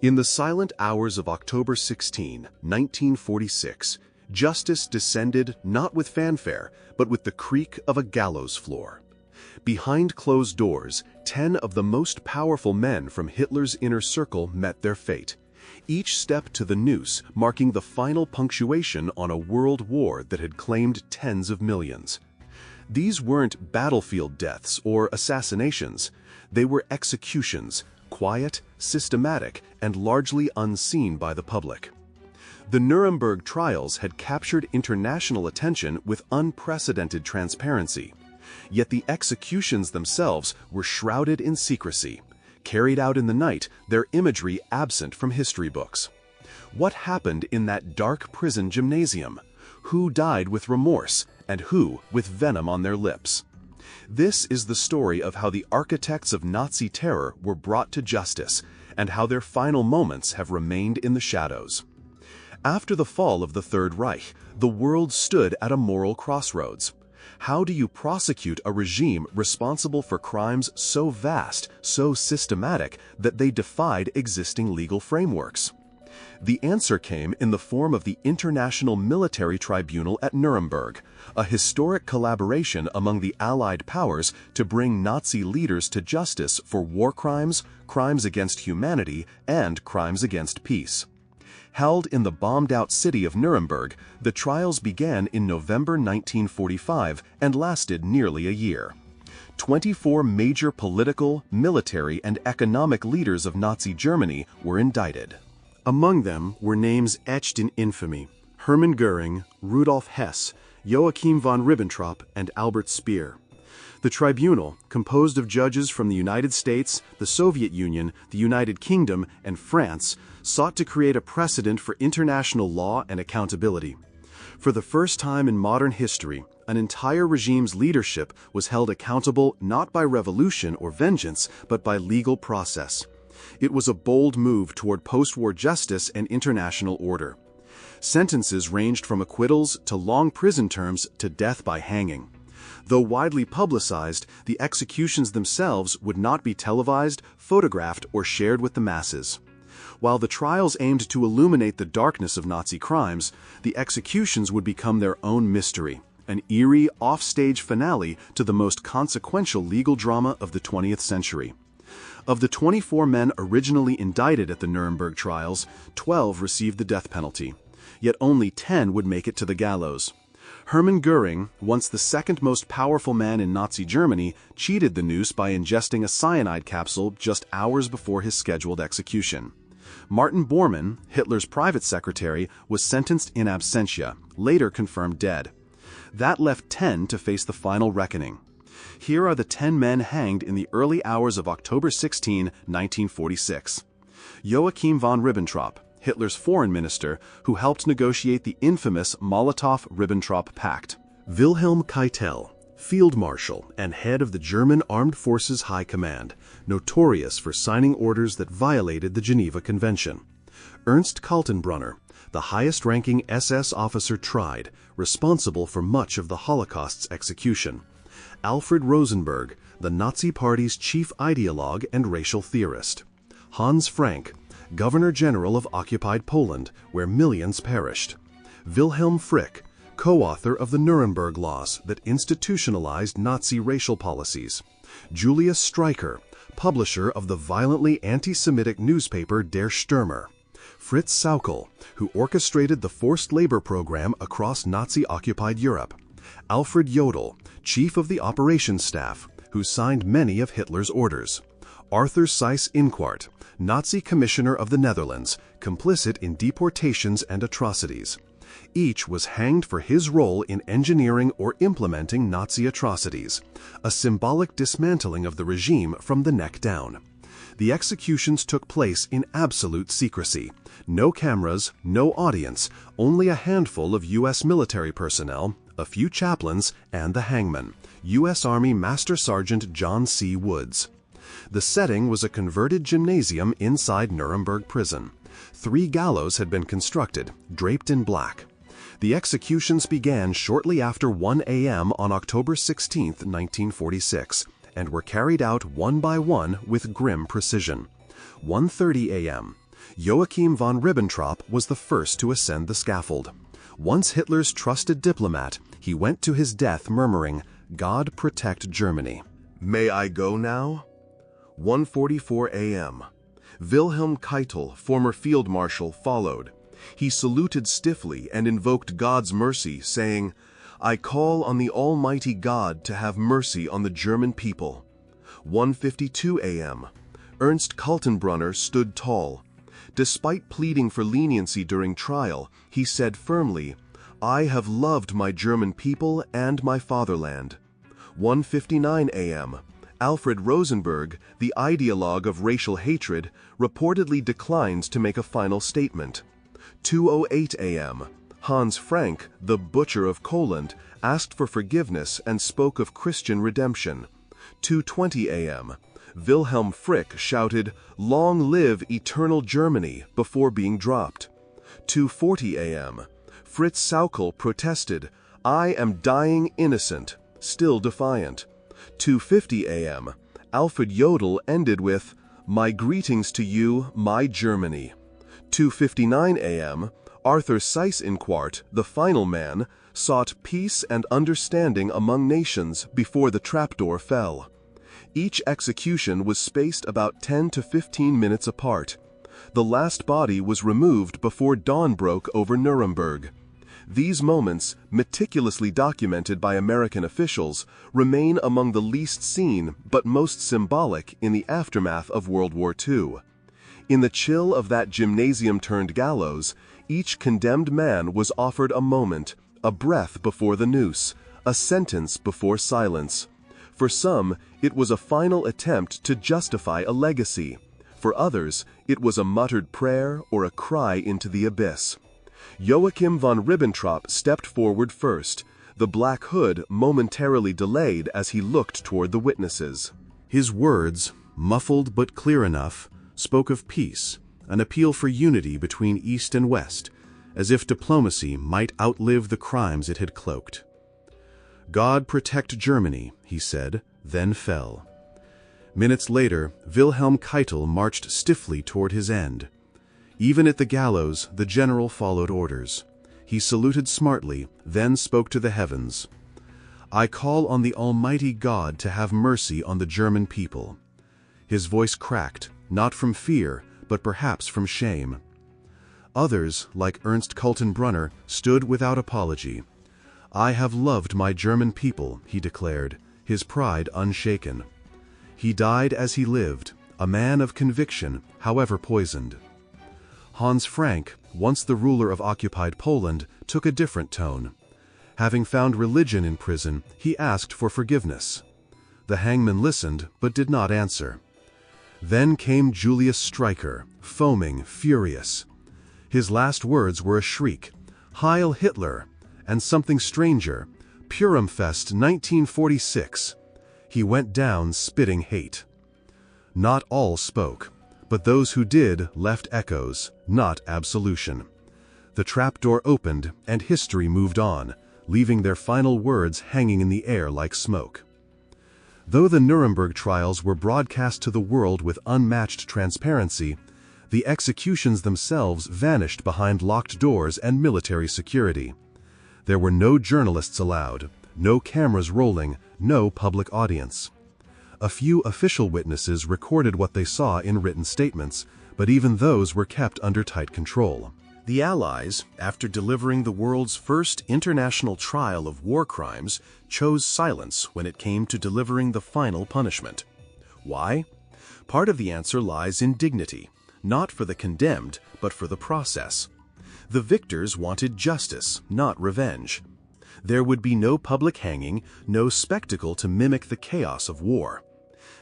In the silent hours of October 16, 1946, justice descended not with fanfare, but with the creak of a gallows floor. Behind closed doors, 10 of the most powerful men from Hitler's inner circle met their fate. Each step to the noose marking the final punctuation on a world war that had claimed tens of millions. These weren't battlefield deaths or assassinations. They were executions, quiet, systematic, and largely unseen by the public. The Nuremberg Trials had captured international attention with unprecedented transparency. Yet the executions themselves were shrouded in secrecy, carried out in the night, their imagery absent from history books. What happened in that dark prison gymnasium? Who died with remorse, and who with venom on their lips? This is the story of how the architects of Nazi terror were brought to justice, and how their final moments have remained in the shadows. After the fall of the Third Reich, the world stood at a moral crossroads. How do you prosecute a regime responsible for crimes so vast, so systematic, that they defied existing legal frameworks? The answer came in the form of the International Military Tribunal at Nuremberg, a historic collaboration among the Allied powers to bring Nazi leaders to justice for war crimes, crimes against humanity, and crimes against peace. Held in the bombed-out city of Nuremberg, the trials began in November 1945 and lasted nearly a year. 24 major political, military, and economic leaders of Nazi Germany were indicted. Among them were names etched in infamy: Hermann Göring, Rudolf Hess, Joachim von Ribbentrop, and Albert Speer. The tribunal, composed of judges from the United States, the Soviet Union, the United Kingdom, and France, sought to create a precedent for international law and accountability. For the first time in modern history, an entire regime's leadership was held accountable not by revolution or vengeance, but by legal process. It was a bold move toward post-war justice and international order. Sentences ranged from acquittals to long prison terms to death by hanging. Though widely publicized, the executions themselves would not be televised, photographed, or shared with the masses. While the trials aimed to illuminate the darkness of Nazi crimes, the executions would become their own mystery, an eerie, off-stage finale to the most consequential legal drama of the 20th century. Of the 24 men originally indicted at the Nuremberg trials, 12 received the death penalty. Yet only 10 would make it to the gallows. Hermann Göring, once the second most powerful man in Nazi Germany, cheated the noose by ingesting a cyanide capsule just hours before his scheduled execution. Martin Bormann, Hitler's private secretary, was sentenced in absentia, later confirmed dead. That left 10 to face the final reckoning. Here are the 10 men hanged in the early hours of October 16, 1946. Joachim von Ribbentrop, Hitler's foreign minister, who helped negotiate the infamous Molotov-Ribbentrop Pact. Wilhelm Keitel, field marshal and head of the German Armed Forces High Command, notorious for signing orders that violated the Geneva Convention. Ernst Kaltenbrunner, the highest-ranking SS officer tried, responsible for much of the Holocaust's execution. Alfred Rosenberg, the Nazi Party's chief ideologue and racial theorist. Hans Frank, Governor-General of occupied Poland, where millions perished. Wilhelm Frick, co-author of the Nuremberg Laws that institutionalized Nazi racial policies. Julius Streicher, publisher of the violently anti-Semitic newspaper Der Stürmer. Fritz Sauckel, who orchestrated the forced labor program across Nazi-occupied Europe. Alfred Jodl, chief of the operations staff, who signed many of Hitler's orders. Arthur Seyss-Inquart, Nazi commissioner of the Netherlands, complicit in deportations and atrocities. Each was hanged for his role in engineering or implementing Nazi atrocities, a symbolic dismantling of the regime from the neck down. The executions took place in absolute secrecy. No cameras, no audience, only a handful of U.S. military personnel, a few chaplains, and the hangman, U.S. Army Master Sergeant John C. Woods. The setting was a converted gymnasium inside Nuremberg prison. 3 gallows had been constructed, draped in black. The executions began shortly after 1 a.m. on October 16, 1946, and were carried out one by one with grim precision. 1:30 a.m. Joachim von Ribbentrop was the first to ascend the scaffold. Once Hitler's trusted diplomat, he went to his death murmuring, "God protect Germany." "May I go now?" 1:44 a.m. Wilhelm Keitel, former field marshal, followed. He saluted stiffly and invoked God's mercy, saying, "I call on the Almighty God to have mercy on the German people." 1:52 a.m. Ernst Kaltenbrunner stood tall. Despite pleading for leniency during trial, he said firmly, "I have loved my German people and my fatherland." 1:59 a.m. Alfred Rosenberg, the ideologue of racial hatred, reportedly declines to make a final statement. 2:08 a.m. Hans Frank, the Butcher of Coland, asked for forgiveness and spoke of Christian redemption. 2:20 a.m. Wilhelm Frick shouted, "Long live eternal Germany," before being dropped. 2:40 a.m. Fritz Sauckel protested, "I am dying innocent," still defiant. 2:50 a.m. Alfred Jodl ended with, "My greetings to you, my Germany." 2:59 a.m. Arthur Seyss-Inquart, the final man, sought peace and understanding among nations before the trapdoor fell. Each execution was spaced about 10 to 15 minutes apart. The last body was removed before dawn broke over Nuremberg. These moments, meticulously documented by American officials, remain among the least seen but most symbolic in the aftermath of World War II. In the chill of that gymnasium-turned-gallows, each condemned man was offered a moment, a breath before the noose, a sentence before silence. For some, it was a final attempt to justify a legacy. For others, it was a muttered prayer or a cry into the abyss. Joachim von Ribbentrop stepped forward first, the black hood momentarily delayed as he looked toward the witnesses. His words, muffled but clear enough, spoke of peace, an appeal for unity between East and West, as if diplomacy might outlive the crimes it had cloaked. "God protect Germany," he said, then fell. Minutes later, Wilhelm Keitel marched stiffly toward his end. Even at the gallows, the general followed orders. He saluted smartly, then spoke to the heavens. "I call on the Almighty God to have mercy on the German people." His voice cracked, not from fear, but perhaps from shame. Others, like Ernst Kaltenbrunner, stood without apology. "I have loved my German people," he declared, his pride unshaken. He died as he lived, a man of conviction, however poisoned. Hans Frank, once the ruler of occupied Poland, took a different tone. Having found religion in prison, he asked for forgiveness. The hangman listened, but did not answer. Then came Julius Streicher, foaming, furious. His last words were a shriek, "Heil Hitler!" and something stranger, Purimfest 1946. He went down spitting hate. Not all spoke, but those who did left echoes, not absolution. The trapdoor opened and history moved on, leaving their final words hanging in the air like smoke. Though the Nuremberg trials were broadcast to the world with unmatched transparency, the executions themselves vanished behind locked doors and military security. There were no journalists allowed, no cameras rolling, no public audience. A few official witnesses recorded what they saw in written statements, but even those were kept under tight control. The Allies, after delivering the world's first international trial of war crimes, chose silence when it came to delivering the final punishment. Why? Part of the answer lies in dignity, not for the condemned, but for the process. The victors wanted justice, not revenge. There would be no public hanging, no spectacle to mimic the chaos of war.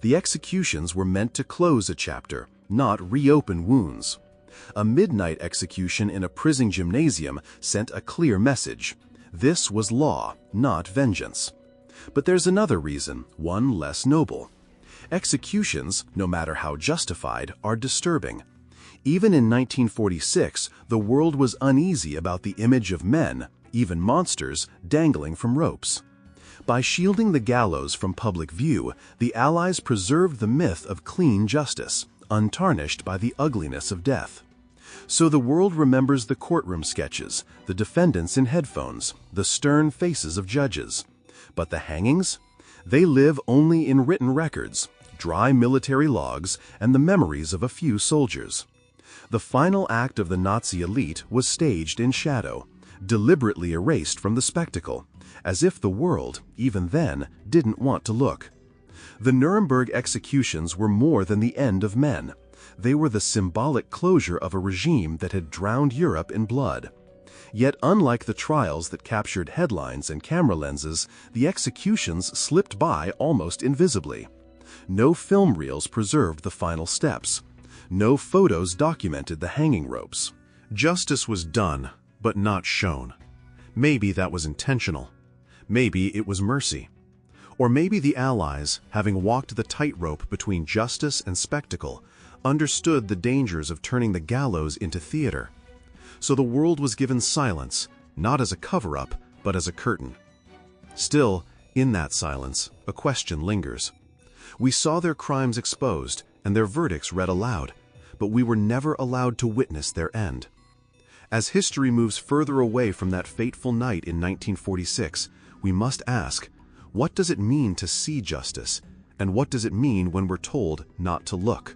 The executions were meant to close a chapter, not reopen wounds. A midnight execution in a prison gymnasium sent a clear message. This was law, not vengeance. But there's another reason, one less noble. Executions, no matter how justified, are disturbing. Even in 1946, the world was uneasy about the image of men, even monsters, dangling from ropes. By shielding the gallows from public view, the Allies preserved the myth of clean justice, untarnished by the ugliness of death. So the world remembers the courtroom sketches, the defendants in headphones, the stern faces of judges. But the hangings? They live only in written records, dry military logs, and the memories of a few soldiers. The final act of the Nazi elite was staged in shadow, deliberately erased from the spectacle, as if the world, even then, didn't want to look. The Nuremberg executions were more than the end of men. They were the symbolic closure of a regime that had drowned Europe in blood. Yet unlike the trials that captured headlines and camera lenses, the executions slipped by almost invisibly. No film reels preserved the final steps. No photos documented the hanging ropes. Justice was done, but not shown. Maybe that was intentional. Maybe it was mercy. Or maybe the Allies, having walked the tightrope between justice and spectacle, understood the dangers of turning the gallows into theater. So the world was given silence, not as a cover-up, but as a curtain. Still, in that silence, a question lingers. We saw their crimes exposed and their verdicts read aloud, but we were never allowed to witness their end. As history moves further away from that fateful night in 1946, we must ask, what does it mean to see justice, and what does it mean when we're told not to look?